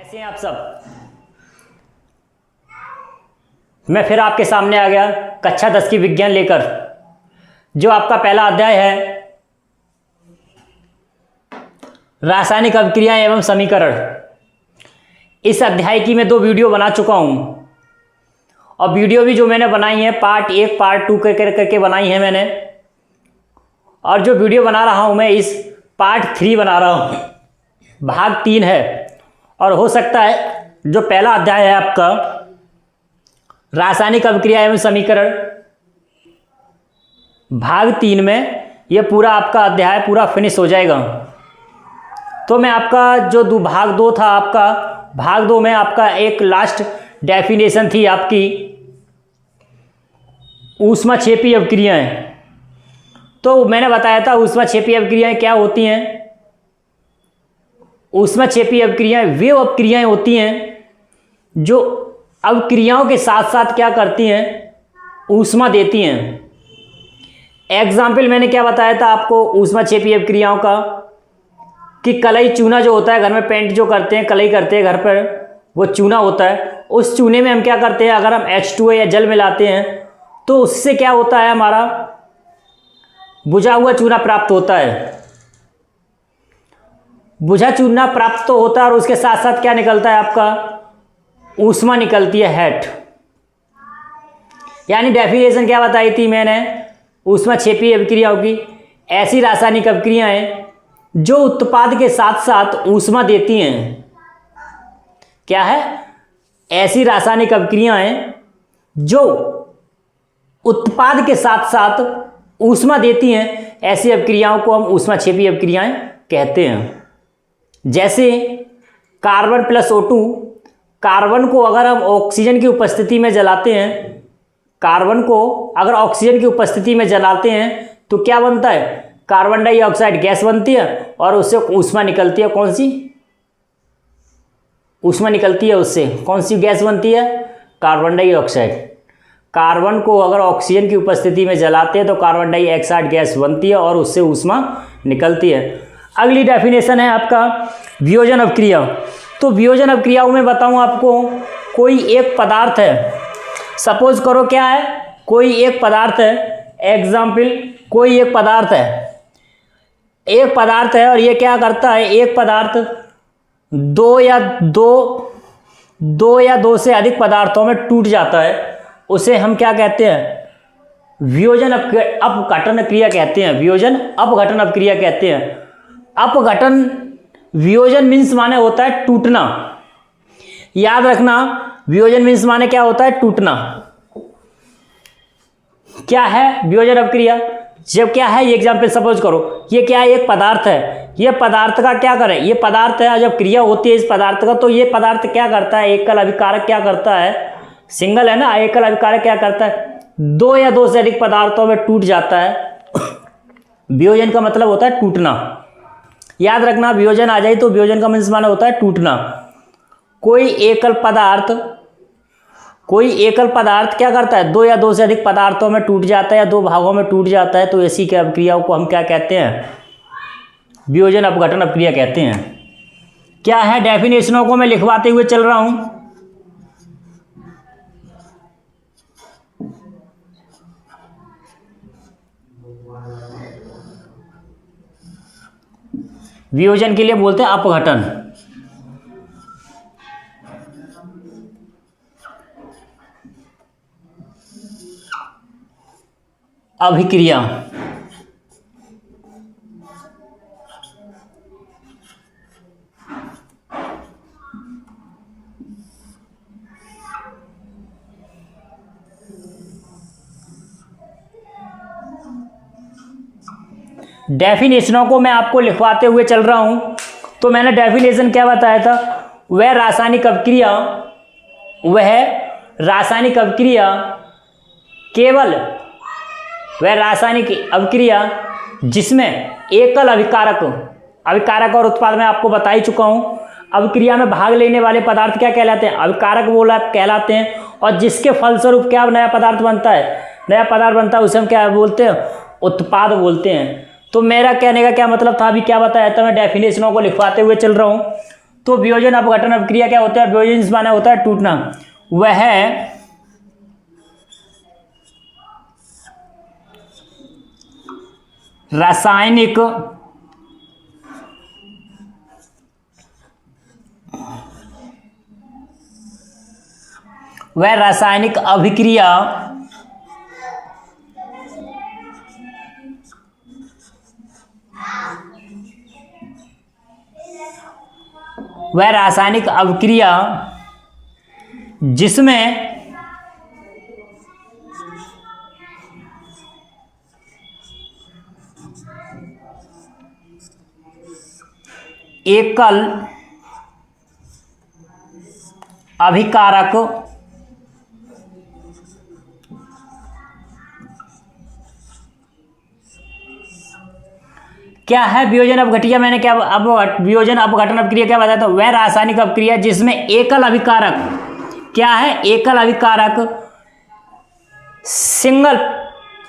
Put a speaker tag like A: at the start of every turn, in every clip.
A: कैसे हैं आप सब। मैं फिर आपके सामने आ गया कक्षा 10 की विज्ञान लेकर। जो आपका पहला अध्याय है रासायनिक अभिक्रियाएं एवं समीकरण। इस अध्याय की मैं 2 वीडियो बना चुका हूं और वीडियो भी जो मैंने बनाई है पार्ट 1 पार्ट 2 करके बनाई है मैंने। और जो वीडियो बना रहा हूं मैं इस पार्ट 3 बना रहा हूं, भाग 3 है। और हो सकता है जो पहला अध्याय है आपका रासायनिक अभिक्रिया एवं समीकरण, भाग 3 में ये पूरा आपका अध्याय पूरा फिनिश हो जाएगा। तो मैं आपका जो भाग 2 था आपका, भाग 2 में आपका एक लास्ट डेफिनेशन थी आपकी ऊष्माक्षेपी अभिक्रियाएं। तो मैंने बताया था ऊष्माक्षेपी अभिक्रियाएं क्या होती हैं। ऊष्माक्षेपी अभिक्रियाएं वे अभिक्रियाएं होती हैं जो अभिक्रियाओं के साथ साथ क्या करती हैं, ऊष्मा देती हैं। एग्जाम्पल मैंने क्या बताया था आपको ऊष्माक्षेपी अभिक्रियाओं का कि कलई चूना जो होता है, घर में पेंट जो करते हैं, कलई करते हैं घर पर, वो चूना होता है। उस चूने में हम क्या करते हैं, अगर हम H2O या जल मिलाते हैं तो उससे क्या होता है, हमारा बुझा हुआ चूना प्राप्त होता है। बुझा चूना प्राप्त तो होता है और उसके साथ साथ क्या निकलता है आपका, ऊष्मा निकलती है, हेट। यानी डेफिनेशन क्या बताई थी मैंने ऊष्माक्षेपी अभिक्रियाओं की, ऐसी रासायनिक अभिक्रियाएं जो उत्पाद के साथ साथ ऊष्मा देती हैं। क्या है, ऐसी रासायनिक अभिक्रियाएं जो उत्पाद के साथ साथ ऊष्मा देती हैं, ऐसी अभिक्रियाओं को हम ऊष्माक्षेपी अभिक्रियाएं कहते हैं। जैसे कार्बन प्लस O2, कार्बन को अगर हम ऑक्सीजन की उपस्थिति में जलाते हैं, कार्बन को अगर ऑक्सीजन की उपस्थिति में जलाते हैं तो क्या बनता है, कार्बन डाइऑक्साइड गैस बनती है और उससे ऊष्मा निकलती है। कौन सी ऊष्मा निकलती है, उससे कौन सी गैस बनती है, कार्बन डाइऑक्साइड। कार्बन को अगर ऑक्सीजन की उपस्थिति में जलाते हैं तो कार्बन डाइऑक्साइड गैस बनती है और उससे ऊष्मा निकलती है। अगली डेफिनेशन है आपका वियोजन अभिक्रिया। तो वियोजन अभिक्रियाओं में बताऊं आपको, कोई एक पदार्थ है, सपोज करो क्या है, कोई एक पदार्थ है, एग्जाम्पल कोई एक पदार्थ है, एक पदार्थ है और ये क्या करता है, एक पदार्थ दो या दो से अधिक पदार्थों में टूट जाता है, उसे हम क्या कहते हैं, वियोजन अपघटन क्रिया कहते हैं। वियोजन अपघटन अभिक्रिया कहते हैं। अपघटन वियोजन मीन्स माने होता है टूटना। याद रखना, वियोजन मीन्स माने क्या होता है, टूटना। क्या है वियोजन अभिक्रिया, जब क्या है, ये एग्जाम्पल सपोज करो, ये क्या है, एक पदार्थ है, ये पदार्थ का क्या करे, ये पदार्थ है, जब क्रिया होती है इस पदार्थ का तो ये पदार्थ क्या करता है, एकल अभिकारक क्या करता है, सिंगल है ना, एकल अभिकारक क्या करता है, 2 या 2 से अधिक पदार्थों में टूट जाता है। वियोजन का मतलब होता है टूटना। याद रखना, वियोजन आ जाए तो वियोजन का मीन्स माना होता है टूटना। कोई एकल पदार्थ क्या करता है, 2 या 2 से अधिक पदार्थों में टूट जाता है या 2 भागों में टूट जाता है, तो ऐसी की अभिक्रियाओं को हम क्या कहते हैं, वियोजन अपघटन अभिक्रिया कहते हैं। क्या है, डेफिनेशनों को मैं लिखवाते हुए चल रहा हूं। वियोजन के लिए बोलते हैं अपघटन। अभिक्रिया डेफिनेशनों को मैं आपको लिखवाते हुए चल रहा हूं। तो मैंने डेफिनेशन क्या बताया था, वह रासायनिक अभिक्रिया जिसमें एकल अभिकारक और उत्पाद मैं आपको बता ही चुका हूं। अभिक्रिया में भाग लेने वाले पदार्थ क्या कहलाते हैं, अभिकारक कहलाते हैं। और जिसके फलस्वरूप क्या नया पदार्थ बनता है, उसे हम क्या बोलते हैं, उत्पाद बोलते हैं। तो मेरा कहने का क्या मतलब था, अभी क्या बताया था, मैं डेफिनेशनों को लिखवाते हुए चल रहा हूँ। तो वियोजन अपघटन अभिक्रिया क्या होता है? वियोजन माने होता है टूटना। वह रासायनिक अभिक्रिया जिसमें एकल अभिकारक क्या है? वियोजन अपघटिया मैंने क्या अब वियोजन अपघटन अभिक्रिया क्या बताया था? वह रासायनिक अभिक्रिया जिसमें एकल अभिकारक क्या है? एकल अभिकारक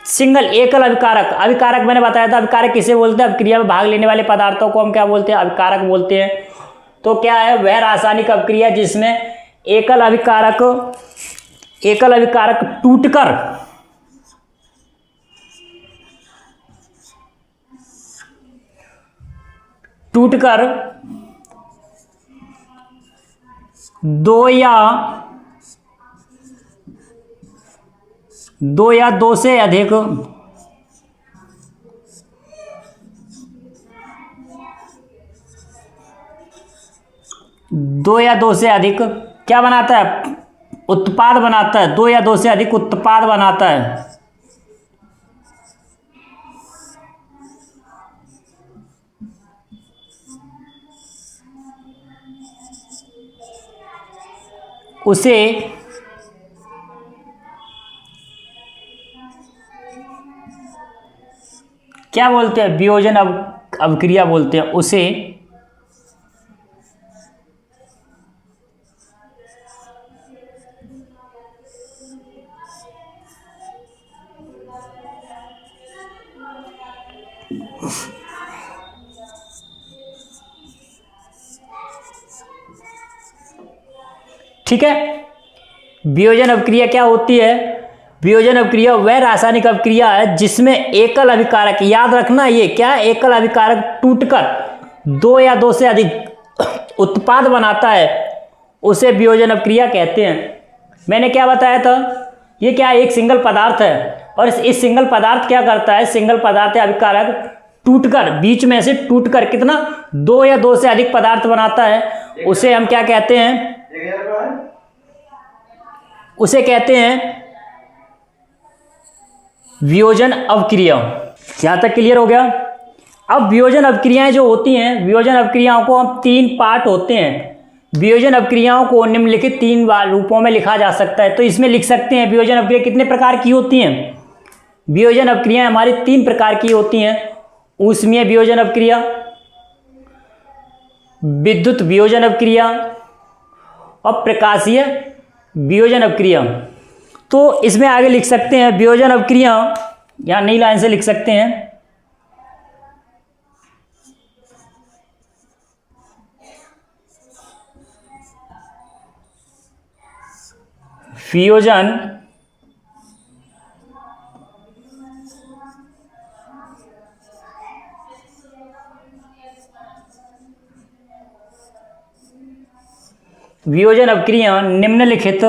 A: सिंगल एकल अभिकारक मैंने बताया था। अभिकारक किसे बोलते हैं? अभिक्रिया में भाग लेने वाले पदार्थों को हम क्या बोलते हैं? अभिकारक बोलते हैं। तो क्या है? वह रासायनिक अभिक्रिया जिसमें एकल अभिकारक टूटकर दो या दो से अधिक क्या बनाता है? उत्पाद बनाता है। 2 या 2 से अधिक उत्पाद बनाता है। उसे क्या बोलते हैं? वियोजन अभिक्रिया बोलते हैं। उसे ठीक है। वियोजन अभिक्रिया क्या होती है? वियोजन अभिक्रिया वह रासायनिक अभिक्रिया है जिसमें एकल अभिकारक, याद रखना ये क्या है? एकल अभिकारक टूटकर 2 या 2 से अधिक उत्पाद बनाता है, उसे वियोजन अभिक्रिया कहते हैं। मैंने क्या बताया था? ये क्या एक सिंगल पदार्थ है और इस सिंगल पदार्थ क्या करता है? सिंगल पदार्थ अभिकारक टूटकर, बीच में से टूटकर कितना 2 या 2 से अधिक पदार्थ बनाता है, उसे हम क्या कहते हैं? उसे कहते हैं वियोजन अभिक्रिया। यहां तक क्लियर हो गया? अब वियोजन अभिक्रियाएं जो होती हैं, वियोजन अभिक्रियाओं को हम 3 पार्ट होते हैं। वियोजन अभिक्रियाओं को निम्नलिखित 3 रूपों में लिखा जा सकता है। तो इसमें लिख सकते हैं वियोजन अभिक्रिया कितने प्रकार की होती हैं? वियोजन अभिक्रियाएं हमारी 3 प्रकार की होती हैं। ऊष्मीय वियोजन अभिक्रिया, विद्युत वियोजन अभिक्रिया और प्रकाशीय वियोजन अभिक्रिया। तो इसमें आगे लिख सकते हैं वियोजन अभिक्रिया, यहां नई लाइन से लिख सकते हैं वियोजन अभिक्रिया निम्नलिखित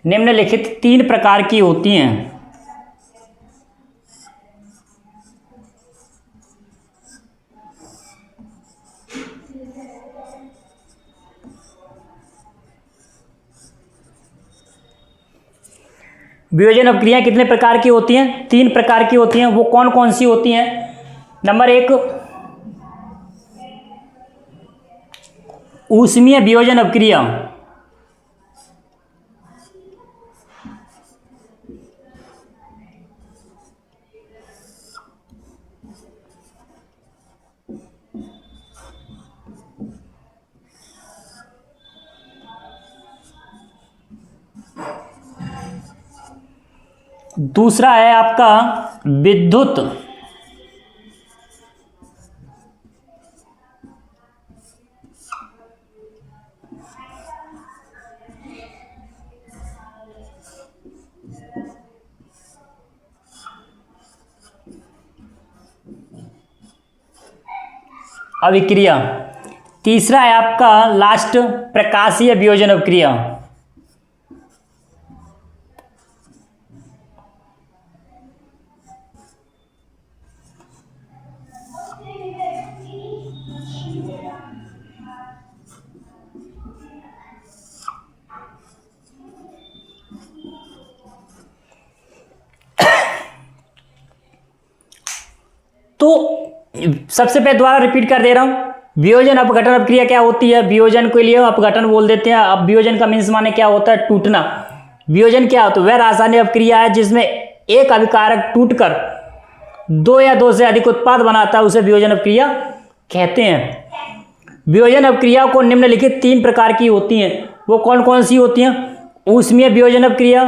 A: निम्नलिखित 3 प्रकार की होती हैं। वियोजन अभिक्रियाएं कितने प्रकार की होती हैं? 3 प्रकार की होती हैं। वो कौन कौन सी होती हैं? नंबर 1 ऊष्मीय वियोजन अभिक्रिया। दूसरा है आपका विद्युत अभिक्रिया। तीसरा है आपका लास्ट प्रकाशीय वियोजन अभिक्रिया। तो सबसे पहले दोबारा रिपीट कर दे रहा हूं, वियोजन अपघटन अभिक्रिया क्या होती है। वियोजन के लिए अपघटन बोल देते हैं। अब वियोजन का मीन्स माने क्या होता है, टूटना। वियोजन क्या होता है, वह रासायनिक अभिक्रिया है जिसमें एक अभिकारक टूटकर दो या दो से अधिक उत्पाद बनाता है, उसे वियोजन अभिक्रिया कहते हैं। वियोजन अभिक्रिया को निम्नलिखित 3 प्रकार की होती हैं। वो कौन कौन सी होती हैं? ऊष्मीय वियोजन अभिक्रिया,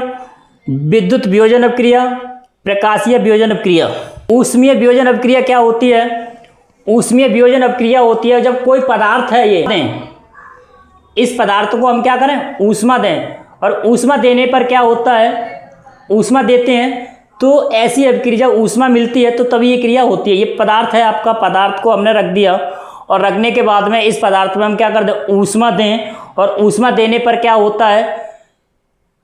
A: विद्युत वियोजन अभिक्रिया, प्रकाशीय वियोजन अभिक्रिया। ऊष्मीय वियोजन अभिक्रिया क्या होती है? ऊष्मीय वियोजन अभिक्रिया होती है जब कोई पदार्थ है, ये दें, इस पदार्थ को हम क्या करें, ऊष्मा दें, और ऊष्मा देने पर क्या होता है, ऊष्मा देते हैं तो ऐसी अभिक्रिया, ऊष्मा मिलती है तो तभी ये क्रिया होती है। ये पदार्थ है आपका, पदार्थ को हमने रख दिया और रखने के बाद में इस पदार्थ में हम क्या कर दें, ऊष्मा दें, और ऊष्मा देने पर क्या होता है,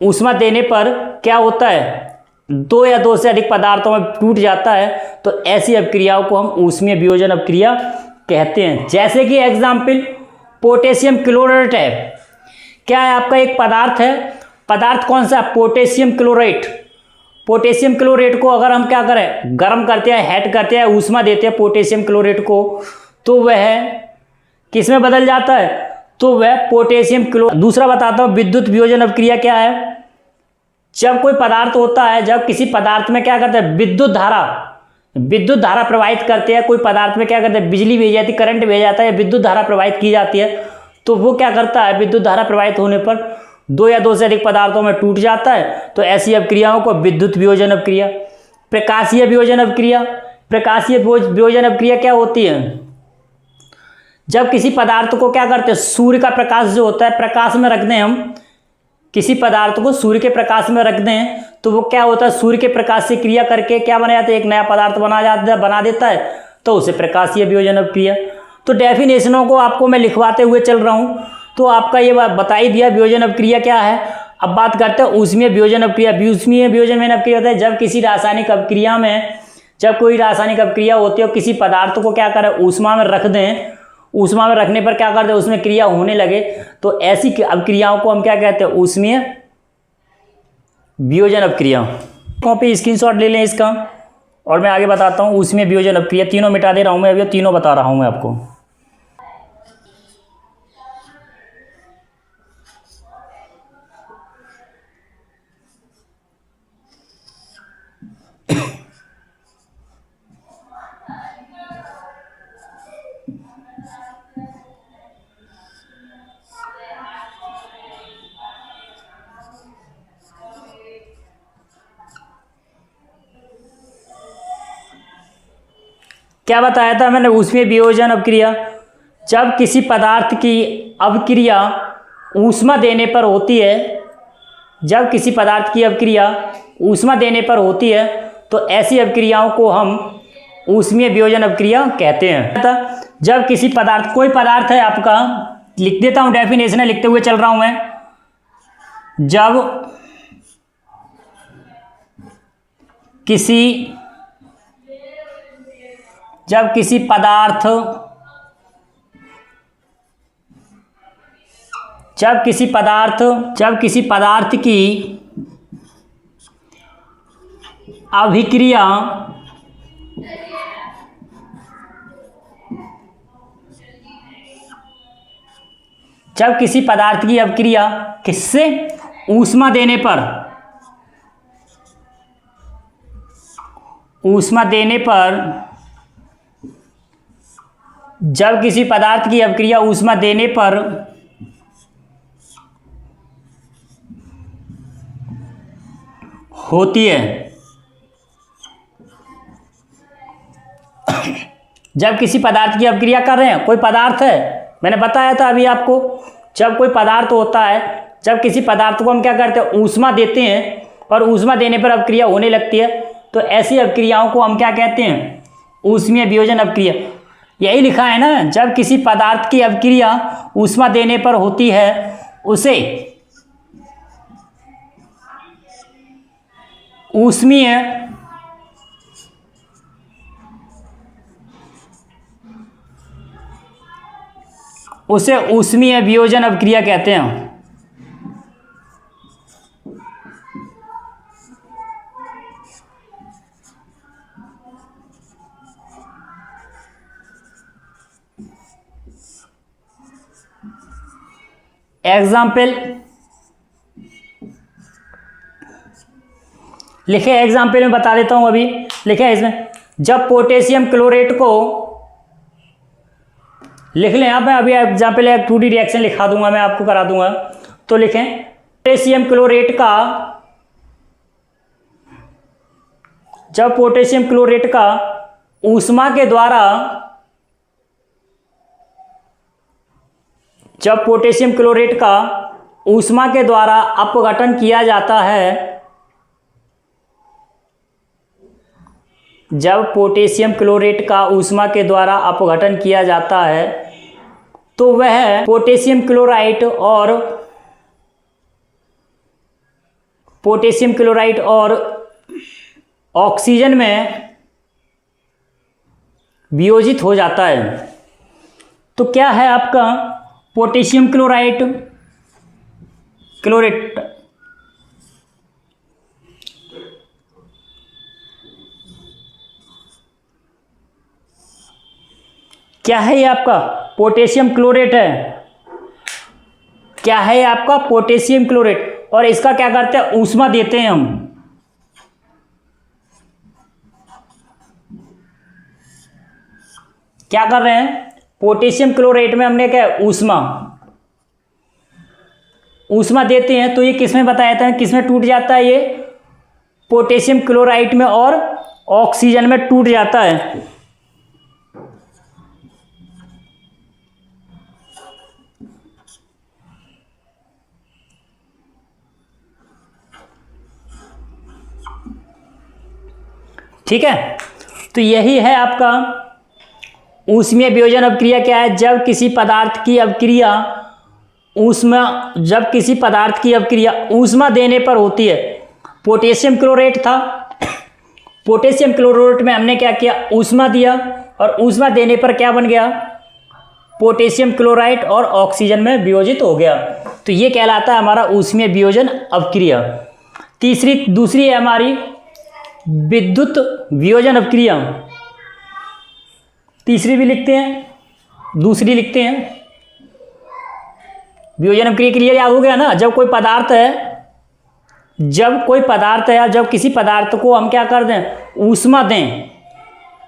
A: ऊष्मा देने पर क्या होता है, दो या दो से अधिक पदार्थों में टूट जाता है, तो ऐसी अभिक्रियाओं को हम ऊष्मीय वियोजन अभिक्रिया कहते हैं। जैसे कि एग्जाम्पल पोटेशियम क्लोराइड है, क्या है आपका, एक पदार्थ है, पदार्थ कौन सा, पोटेशियम क्लोराइड। पोटेशियम क्लोराइड को अगर हम क्या करें, गर्म करते हैं, हीट करते हैं, ऊष्मा देते हैं पोटेशियम क्लोराइड को, तो वह किस में बदल जाता है, तो वह पोटेशियम क्लो। दूसरा बताता हूं, विद्युत वियोजन अभिक्रिया क्या है। जब कोई पदार्थ होता है, जब किसी पदार्थ में क्या करते हैं, विद्युत धारा प्रवाहित करते हैं, कोई पदार्थ में क्या करते हैं, बिजली भेज जाती है, करंट भेज जाता है, विद्युत धारा प्रवाहित की जाती है, तो वो क्या करता है, विद्युत धारा प्रवाहित होने पर दो या दो से अधिक पदार्थों में टूट जाता है, तो ऐसी अभिक्रियाओं को विद्युत वियोजन अभिक्रिया। प्रकाशीय वियोजन अभिक्रिया, प्रकाशीय वियोजन अभिक्रिया क्या होती है, जब किसी पदार्थ को क्या करते हैं, सूर्य का प्रकाश जो होता है, प्रकाश में रख दें, हम किसी पदार्थ को सूर्य के प्रकाश में रख दें, तो वो क्या होता है, सूर्य के प्रकाश से क्रिया करके क्या बना जाता है, एक नया पदार्थ बना देता है, तो उसे प्रकाशीय वियोजन अभिक्रिया। तो डेफिनेशनों को आपको मैं लिखवाते हुए चल रहा हूं, तो आपका ये बता ही दिया वियोजन अभिक्रिया क्या है। अब बात करते हैं ऊष्मीय वियोजन अभिक्रिया। ऊष्मीय वियोजन अभिक्रिया होता है जब किसी रासायनिक अभिक्रिया में, जब कोई रासायनिक अभिक्रिया होती है और किसी पदार्थ को क्या करें, ऊष्मा में रख दें, ऊष्मा में रखने पर क्या करते हैं, उसमें क्रिया होने लगे, तो ऐसी अभिक्रियाओं को हम क्या कहते हैं, ऊष्मीय वियोजन अभिक्रिया। कॉपी स्क्रीनशॉट ले लें इसका, और मैं आगे बताता हूँ ऊष्मीय वियोजन अभिक्रिया। तीनों मिटा दे रहा हूँ मैं, अभी तीनों बता रहा हूँ मैं आपको। क्या बताया था मैंने, ऊष्मीय वियोजन अभिक्रिया जब किसी पदार्थ की अभिक्रिया ऊष्मा देने पर होती है, जब किसी पदार्थ की अभिक्रिया ऊष्मा देने पर होती है, तो ऐसी अभिक्रियाओं को हम ऊष्मीय वियोजन अभिक्रिया कहते हैं। जब किसी पदार्थ, कोई पदार्थ है आपका, लिख देता हूं डेफिनेशन है, लिखते हुए चल रहा हूं मैं। जब किसी पदार्थ, जब किसी पदार्थ की अभिक्रिया किससे, ऊष्मा देने पर, जब किसी पदार्थ की अभिक्रिया ऊष्मा देने पर होती है, जब किसी पदार्थ की अभिक्रिया कर रहे हैं, कोई पदार्थ है, मैंने बताया था अभी आपको, जब कोई पदार्थ होता है, जब किसी पदार्थ को हम क्या करते हैं, ऊष्मा देते हैं और ऊष्मा देने पर अभिक्रिया होने लगती है, तो ऐसी अभिक्रियाओं को हम क्या कहते हैं, ऊष्मीय वियोजन अभिक्रिया। यही लिखा है ना, जब किसी पदार्थ की अभिक्रिया ऊष्मा देने पर होती है उसे ऊष्मीय वियोजन अभिक्रिया कहते हैं। एग्जाम्पल लिखे, एग्जाम्पल में बता देता हूं, अभी लिखे है इसमें, जब पोटेशियम क्लोरेट को लिख लें, आप मैं अभी एग्जाम्पल 2D रिएक्शन लिखा दूंगा, मैं आपको करा दूंगा। तो लिखें, पोटेशियम क्लोरेट का, जब पोटेशियम क्लोरेट का ऊष्मा के द्वारा, जब पोटेशियम क्लोरेट का ऊष्मा के द्वारा अपघटन किया जाता है, जब पोटेशियम क्लोरेट का ऊष्मा के द्वारा अपघटन किया जाता है तो वह पोटेशियम क्लोराइड और ऑक्सीजन में वियोजित हो जाता है। तो क्या है आपका पोटेशियम क्लोरेट, क्या है ये आपका पोटेशियम क्लोरेट है, क्या है ये आपका पोटेशियम क्लोरेट, और इसका क्या करते हैं, ऊष्मा देते हैं हम। क्या कर रहे हैं, पोटेशियम क्लोरेट में हमने क्या, ऊष्मा देते हैं, तो ये किसमें बताया था, किसमें टूट जाता है, ये पोटेशियम क्लोराइड में और ऑक्सीजन में टूट जाता है। ठीक है, तो यही है आपका ऊष्मीय वियोजन अभिक्रिया। क्या है, जब किसी पदार्थ की अभिक्रिया ऊष्मा देने पर होती है। पोटेशियम क्लोरेट था, पोटेशियम क्लोरेट में हमने क्या किया, ऊष्मा दिया, और ऊष्मा देने पर क्या बन गया, पोटेशियम क्लोराइड और ऑक्सीजन में वियोजित हो गया। तो ये कहलाता है हमारा ऊष्मीय वियोजन अभिक्रिया। दूसरी है हमारी विद्युत वियोजन अभिक्रिया। तीसरी भी लिखते हैं, दूसरी लिखते हैं। वियोजन अभिक्रिया क्लियर याद हो गया ना, जब कोई पदार्थ है, जब किसी पदार्थ को हम क्या कर दें, ऊष्मा दें।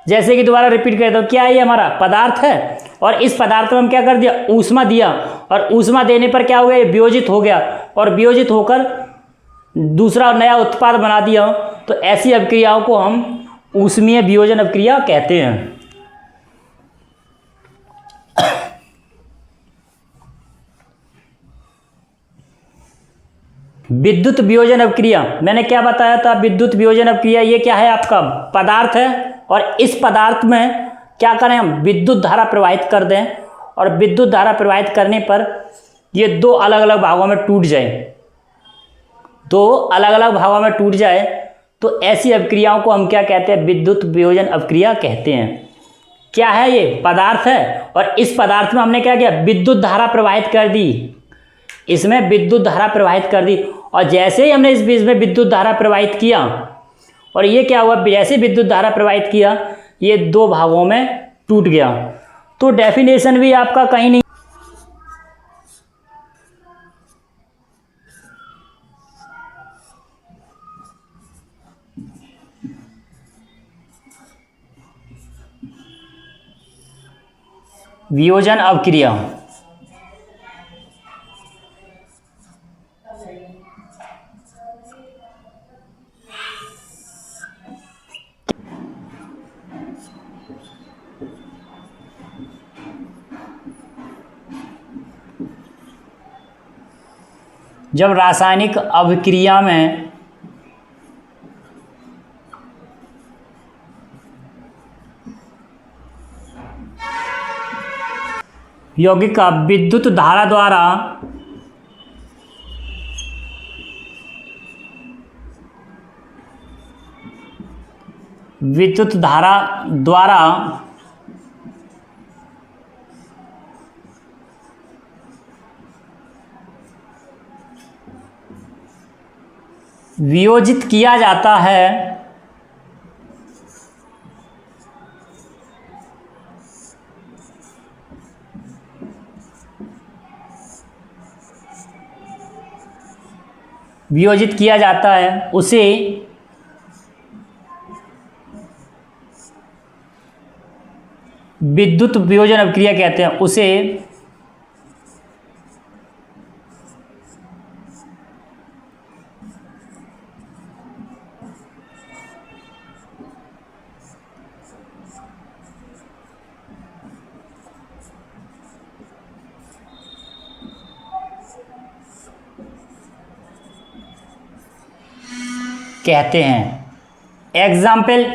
A: जैसे कि दोबारा रिपीट कर दो, क्या है, ये हमारा पदार्थ है और इस पदार्थ में हम क्या कर दिया, ऊष्मा दिया, और ऊष्मा देने पर क्या हो गया, ये वियोजित हो गया, और वियोजित होकर दूसरा नया उत्पाद बना दिया। तो ऐसी अभिक्रियाओं को हम ऊष्मीय वियोजन अभिक्रिया कहते हैं। विद्युत वियोजन अभिक्रिया, मैंने क्या बताया था, विद्युत वियोजन अभिक्रिया ये क्या है, आपका पदार्थ है, और इस पदार्थ में क्या करें, हम विद्युत धारा प्रवाहित कर दें, और विद्युत धारा प्रवाहित करने पर ये दो अलग अलग भागों में टूट जाए, तो ऐसी अभिक्रियाओं को हम क्या कहते हैं, विद्युत वियोजन अभिक्रिया कहते हैं। क्या है, ये पदार्थ है, और इस पदार्थ में हमने क्या किया, विद्युत धारा प्रवाहित कर दी, इसमें विद्युत धारा प्रवाहित कर दी, और जैसे ही हमने इस बीच में विद्युत धारा प्रवाहित किया, और ये क्या हुआ, जैसे विद्युत धारा प्रवाहित किया, ये दो भागों में टूट गया। तो डेफिनेशन भी आपका कहीं नहीं, वियोजन अभिक्रिया। जब रासायनिक अभिक्रिया में यौगिक का विद्युत धारा द्वारा वियोजित किया जाता है, उसे विद्युत वियोजन अभिक्रिया कहते हैं। उसे कहते हैं। एग्जाम्पल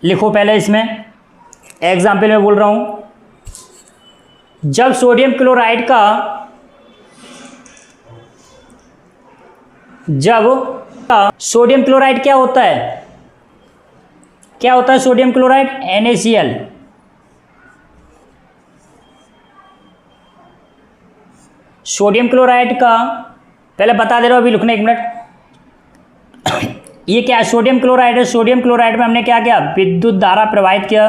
A: लिखो पहले, इसमें एग्जाम्पल में बोल रहा हूं। जब सोडियम क्लोराइड का सोडियम क्लोराइड क्या होता है, sodium chloride NaCl। Sodium chloride का पहले बता दे रहा हूं, अभी लिखना 1 मिनट। ये क्या है, सोडियम क्लोराइड है। सोडियम क्लोराइड में हमने क्या किया, विद्युत धारा प्रवाहित किया।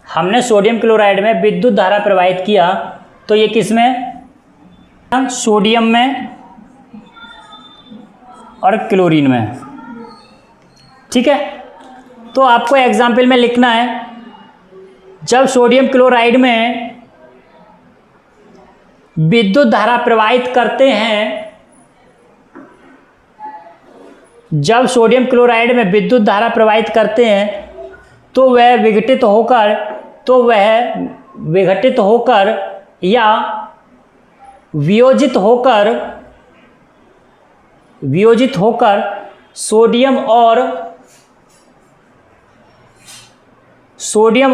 A: हमने सोडियम क्लोराइड में विद्युत धारा प्रवाहित किया, तो ये किस में, सोडियम में और क्लोरीन में। ठीक है, तो आपको एग्जाम्पल में लिखना है, जब सोडियम क्लोराइड में विद्युत धारा प्रवाहित करते हैं, जब सोडियम क्लोराइड में विद्युत धारा प्रवाहित करते हैं तो वह विघटित होकर या वियोजित होकर सोडियम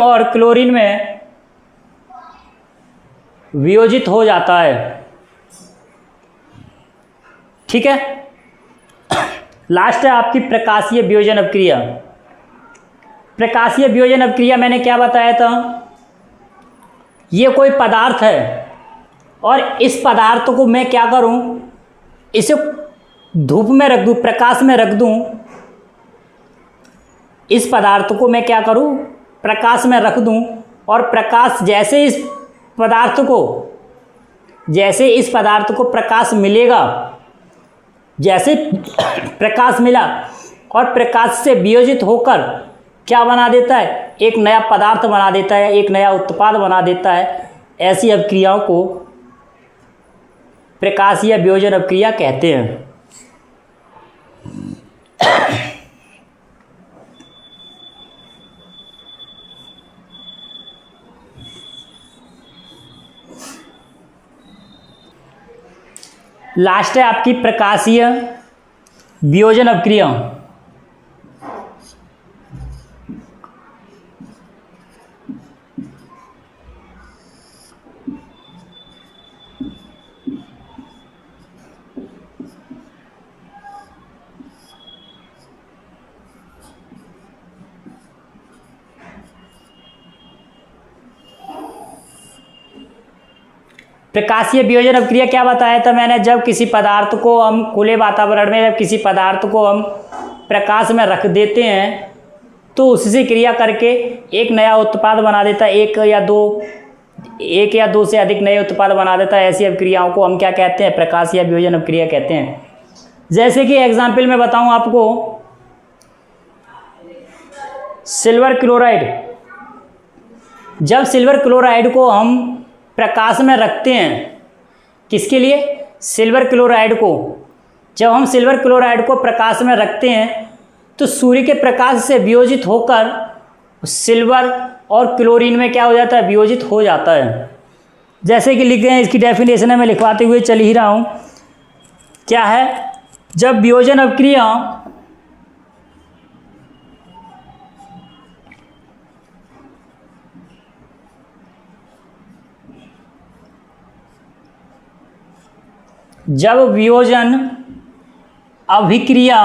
A: और क्लोरीन में वियोजित हो जाता है। ठीक है, लास्ट है आपकी प्रकाशीय वियोजन अभिक्रिया। प्रकाशीय वियोजन अभिक्रिया मैंने क्या बताया था, ये कोई पदार्थ है और इस पदार्थ को मैं क्या करूं, इसे धूप में रख दूं, प्रकाश में रख दूं। इस पदार्थ को मैं क्या करूं, प्रकाश में रख दूं, और प्रकाश जैसे इस पदार्थ को प्रकाश मिलेगा, जैसे प्रकाश मिला और प्रकाश से वियोजित होकर क्या बना देता है, एक नया पदार्थ बना देता है, एक नया उत्पाद बना देता है। ऐसी अभिक्रियाओं को प्रकाशीय वियोजन अभिक्रिया कहते हैं। लास्ट है आपकी प्रकाशीय वियोजन अभिक्रिया। प्रकाशीय वियोजन अभिक्रिया क्या बताया था मैंने, जब किसी पदार्थ को हम खुले वातावरण में, जब किसी पदार्थ को हम प्रकाश में रख देते हैं तो उससे क्रिया करके एक नया उत्पाद बना देता है, एक या दो से अधिक नए उत्पाद बना देता है। ऐसी अभिक्रियाओं को हम क्या कहते हैं, प्रकाशीय वियोजन अभिक्रिया कहते हैं। जैसे कि एग्जाम्पल में बताऊं आपको, सिल्वर क्लोराइड, जब सिल्वर क्लोराइड को हम प्रकाश में रखते हैं, किसके लिए, सिल्वर क्लोराइड को, जब हम सिल्वर क्लोराइड को प्रकाश में रखते हैं तो सूर्य के प्रकाश से वियोजित होकर सिल्वर और क्लोरीन में क्या हो जाता है, वियोजित हो जाता है। जैसे कि लिख गए हैं, इसकी डेफिनेशन है, मैं लिखवाते हुए चल ही रहा हूँ। क्या है, जब वियोजन अभिक्रिया जब वियोजन अभिक्रिया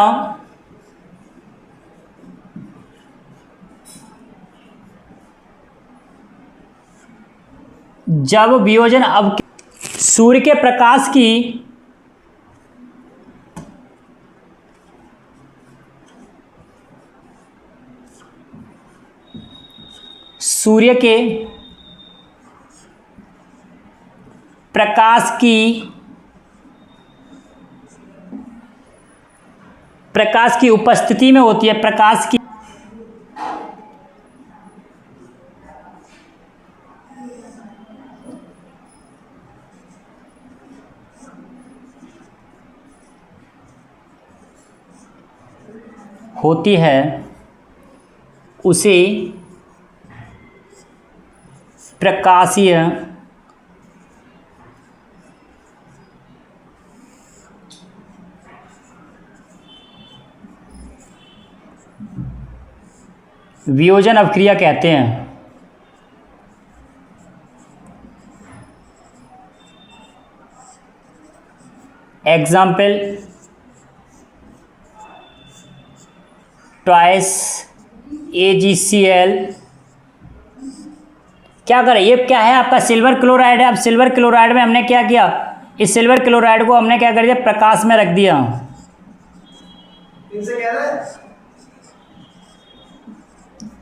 A: जब वियोजन सूर्य के प्रकाश की सूर्य के प्रकाश की उपस्थिति में होती है, प्रकाश की होती है, उसे प्रकाशीय वियोजन अभिक्रिया कहते हैं। Example, twice AgCl। क्या करें, ये क्या है आपका सिल्वर क्लोराइड है। अब सिल्वर क्लोराइड में हमने क्या किया, इस सिल्वर क्लोराइड को हमने क्या कर दिया, प्रकाश में रख दिया।
B: इनसे कह रहे हैं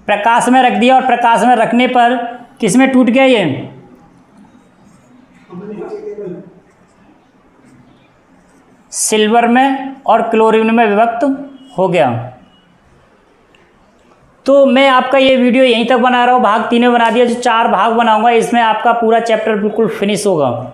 A: प्रकाश में रख दिया, और प्रकाश में रखने पर किस में टूट गया, ये सिल्वर में और क्लोरीन में विभक्त हो गया। तो मैं आपका ये वीडियो यहीं तक बना रहा हूँ, भाग 3 में बना दिया। जो 4 भाग बनाऊंगा इसमें आपका पूरा चैप्टर बिल्कुल फिनिश होगा।